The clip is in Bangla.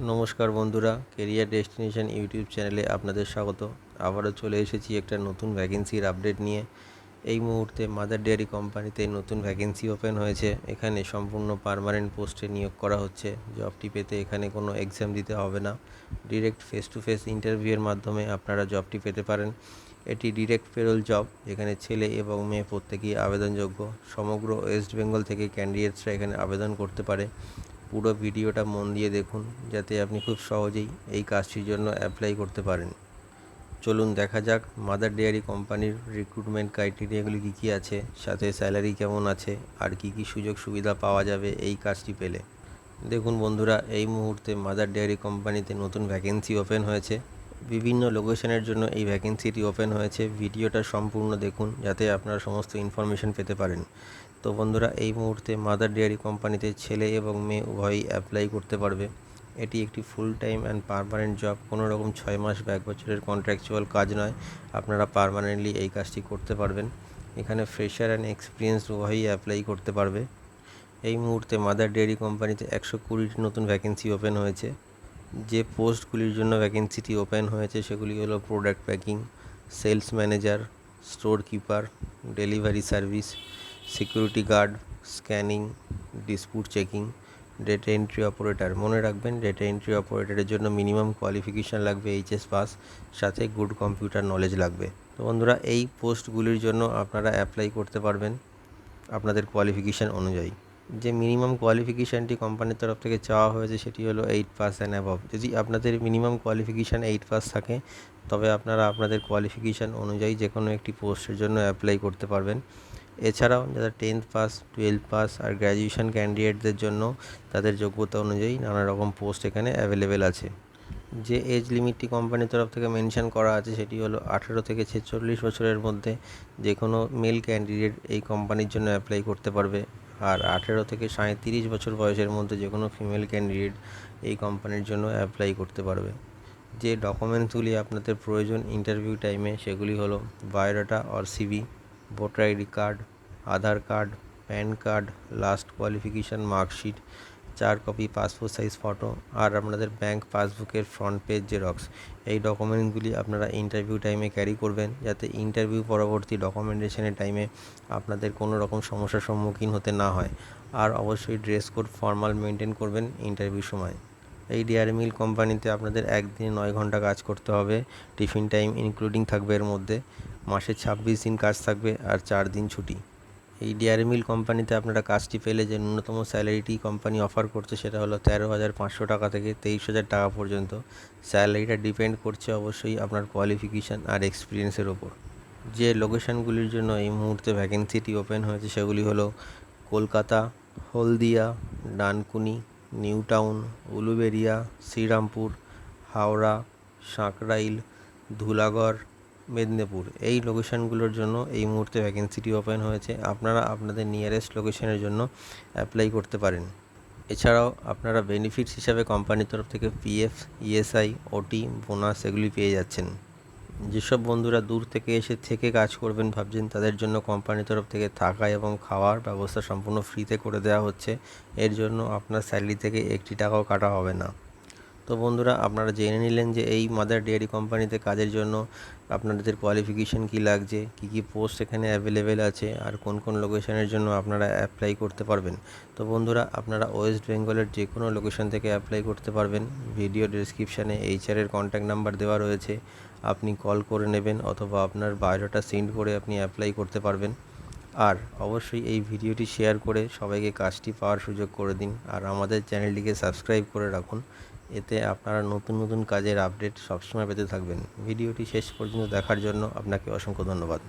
নমস্কার বন্ধুরা, কেরিয়ার ডেস্টিনেশন ইউটিউব চ্যানেলে আপনাদের স্বাগত। আবারও চলে এসেছি একটা নতুন ভ্যাকেন্সির আপডেট নিয়ে। এই মুহূর্তে মাদার ডেয়ারি কোম্পানিতে নতুন ভ্যাকেন্সি ওপেন হয়েছে। এখানে সম্পূর্ণ পার্মানেন্ট পোস্টে নিয়োগ করা হচ্ছে। জবটি পেতে এখানে কোনো এক্সাম দিতে হবে না, ডিরেক্ট ফেস টু ফেস ইন্টারভিউয়ের মাধ্যমে আপনারা জবটি পেতে পারেন। এটি ডিরেক্ট পেরোল জব, যেখানে ছেলে এবং মেয়ে প্রত্যেকেই আবেদনযোগ্য। সমগ্র ওয়েস্ট বেঙ্গল থেকে ক্যান্ডিডেটসরা এখানে আবেদন করতে পারে। পুরো ভিডিওটা মন দিয়ে দেখুন, যাতে আপনি খুব সহজেই এই কাজটির জন্য অ্যাপ্লাই করতে পারেন। চলুন দেখা যাক মাদার ডেয়ারি কোম্পানির রিক্রুটমেন্ট ক্রাইটেরিয়াগুলি কী কী আছে, সাথে স্যালারি কেমন আছে, আর কী কী সুযোগ সুবিধা পাওয়া যাবে এই কাজটি পেলে। দেখুন বন্ধুরা, এই মুহূর্তে মাদার ডেয়ারি কোম্পানিতে নতুন ভ্যাকেন্সি ওপেন হয়েছে। বিভিন্ন লোকেশনের জন্য এই ভ্যাকেন্সিটি ওপেন হয়েছে। ভিডিওটা সম্পূর্ণ দেখুন, যাতে আপনারা সমস্ত ইনফরমেশন পেতে পারেন। তো বন্ধুরা, এই মুহূর্তে মাদার ডেয়ারি কোম্পানিতে ছেলে এবং মেয়ে উভয়ই অ্যাপ্লাই করতে পারবে। এটি একটি full time and permanent job. কোনো রকম 6 মাস বা 1 বছরের কন্ট্রাকচুয়াল কাজ নয়। আপনারা পার্মানেন্টলি এই কাজটি করতে পারবেন। এখানে ফ্রেশার অ্যান্ড এক্সপিরিয়েন্স উভয়ই অ্যাপ্লাই করতে পারবে। এই মুহূর্তে মাদার ডেয়ারি কোম্পানিতে 120টি নতুন ভ্যাকেন্সি ওপেন হয়েছে। যে পোস্টগুলির জন্য ভ্যাকেন্সিটি ওপেন হয়েছে সেগুলি হলো product packing, sales manager, store keeper, delivery service, security guard, scanning, dispute checking, data entry operator. মনে রাখবেন, ডেটা এন্ট্রি অপারেটরের জন্য মিনিমাম কোয়ালিফিকেশান লাগবে এইচএস পাস, সাথে গুড কম্পিউটার নলেজ লাগবে। তো বন্ধুরা, এই পোস্টগুলির জন্য আপনারা অ্যাপ্লাই করতে পারবেন আপনাদের কোয়ালিফিকেশান অনুযায়ী। যে মিনিমাম কোয়ালিফিকেশানটি কোম্পানির তরফ থেকে চাওয়া হয়েছে সেটি হলো 8 পাস অ্যান্ড অ্যাবভ। যদি আপনাদের মিনিমাম কোয়ালিফিকেশান 8 পাস থাকে, তবে আপনারা আপনাদের কোয়ালিফিকেশান অনুযায়ী যে কোনো একটি পোস্টের জন্য অ্যাপ্লাই করতে পারবেন। এছাড়াও যারা 10th পাস, 12 পাস আর গ্র্যাজুয়েশন ক্যান্ডিডেটদের জন্য তাদের যোগ্যতা অনুযায়ী নানা রকম পোস্ট এখানে অ্যাভেলেবেল আছে। যে এজ লিমিটটি কোম্পানির তরফ থেকে মেনশন করা আছে সেটি হলো 18 থেকে 46 বছরের মধ্যে যে কোনো মেল ক্যান্ডিডেট এই কোম্পানির জন্য অ্যাপ্লাই করতে পারবে। আর 18 থেকে 37 বছর বয়সের মধ্যে যে কোনো ফিমেল ক্যান্ডিডেট এই কোম্পানির জন্য অ্যাপ্লাই করতে পারবে। যে ডকুমেন্টসগুলি আপনাদের প্রয়োজন ইন্টারভিউ টাইমে সেগুলি হলো biodata or CV, voter ID card, Aadhaar card, PAN card, last qualification marksheet, 4 copy passport size photo, আর আপনাদের ব্যাংক পাসবুকের ফ্রন্ট পেজ জেরক্স। এই ডকুমেন্টগুলি আপনারা ইন্টারভিউ টাইমে ক্যারি করবেন, যাতে ইন্টারভিউ পরবর্তী ডকুমেন্টেশনের টাইমে আপনাদের কোনো রকম সমস্যার সম্মুখীন হতে না হয়। আর অবশ্যই ড্রেস কোড ফর্মাল মেনটেন করবেন ইন্টারভিউ সময়। এই ডেয়ারি মিল্ক কোম্পানিতে আপনাদের একদিনে 9 ঘন্টা কাজ করতে হবে। টিফিন টাইম ইনক্লুডিং থাকবে এর মধ্যে। মাসে 26 দিন কাজ থাকবে আর 4 দিন ছুটি। এই ডেয়ারি মিল্ক কোম্পানিতে আপনারা কাজটি পেলে যে ন্যূনতম স্যালারিটি কোম্পানি অফার করছে সেটা হলো 13,500 টাকা থেকে 23,000 টাকা পর্যন্ত। স্যালারিটা ডিপেন্ড করছে অবশ্যই আপনার কোয়ালিফিকেশান আর এক্সপিরিয়েন্সের ওপর। যে লোকেশানগুলির জন্য এই মুহূর্তে ভ্যাকেন্সিটি ওপেন হয়েছে সেগুলি হলো কলকাতা, হলদিয়া, ডানকুনি, নিউ টাউন, উলুবেড়িয়া, শ্রীরামপুর, হাওড়া, সাঁকরাইল, ধুলাগড়, মেদিনীপুর। এই লোকেশানগুলোর জন্য এই মুহূর্তে ভ্যাকেন্সিটি ওপেন হয়েছে। আপনারা আপনাদের নিয়ারেস্ট লোকেশনের জন্য অ্যাপ্লাই করতে পারেন। এছাড়াও আপনারা বেনিফিটস হিসাবে কোম্পানির তরফ থেকে পিএফ, ইএসআই, ওটি, বোনাস এগুলি পেয়ে যাচ্ছেন। যেসব বন্ধুরা দূর থেকে এসে কাজ করবেন ভাবছেন, তাদের জন্য কোম্পানির তরফ থেকে থাকা এবং খাওয়ার ব্যবস্থা সম্পূর্ণ ফ্রিতে করে দেওয়া হচ্ছে। এর জন্য আপনার স্যালারি থেকে 1 টাকাও কাটা হবে না। তো বন্ধুরা, আপনারা জেনে নিলেন যে এই মাদার ডেয়ারি কোম্পানিতে কাজের জন্য আপনাদের কোয়ালিফিকেশান কী লাগছে, কী কী পোস্ট এখানে অ্যাভেলেবেল আছে, আর কোন কোন লোকেশনের জন্য আপনারা অ্যাপ্লাই করতে পারবেন। তো বন্ধুরা, আপনারা ওয়েস্ট বেঙ্গলের যে কোনো লোকেশন থেকে অ্যাপ্লাই করতে পারবেন। ভিডিও ডেসক্রিপশানে এইচআরের কন্ট্যাক্ট নাম্বার দেওয়া রয়েছে, আপনি কল করে নেবেন অথবা আপনার বায়োডাটা সেন্ড করে আপনি অ্যাপ্লাই করতে পারবেন। আর অবশ্যই এই ভিডিওটি শেয়ার করে সবাইকে কাজটি পাওয়ার সুযোগ করে দিন। আর আমাদের চ্যানেলটিকে সাবস্ক্রাইব করে রাখুন, এতে আপনারা নতুন নতুন কাজের আপডেট সবসময় পেতে থাকবেন। ভিডিওটি শেষ পর্যন্ত দেখার জন্য আপনাকে অসংখ্য ধন্যবাদ।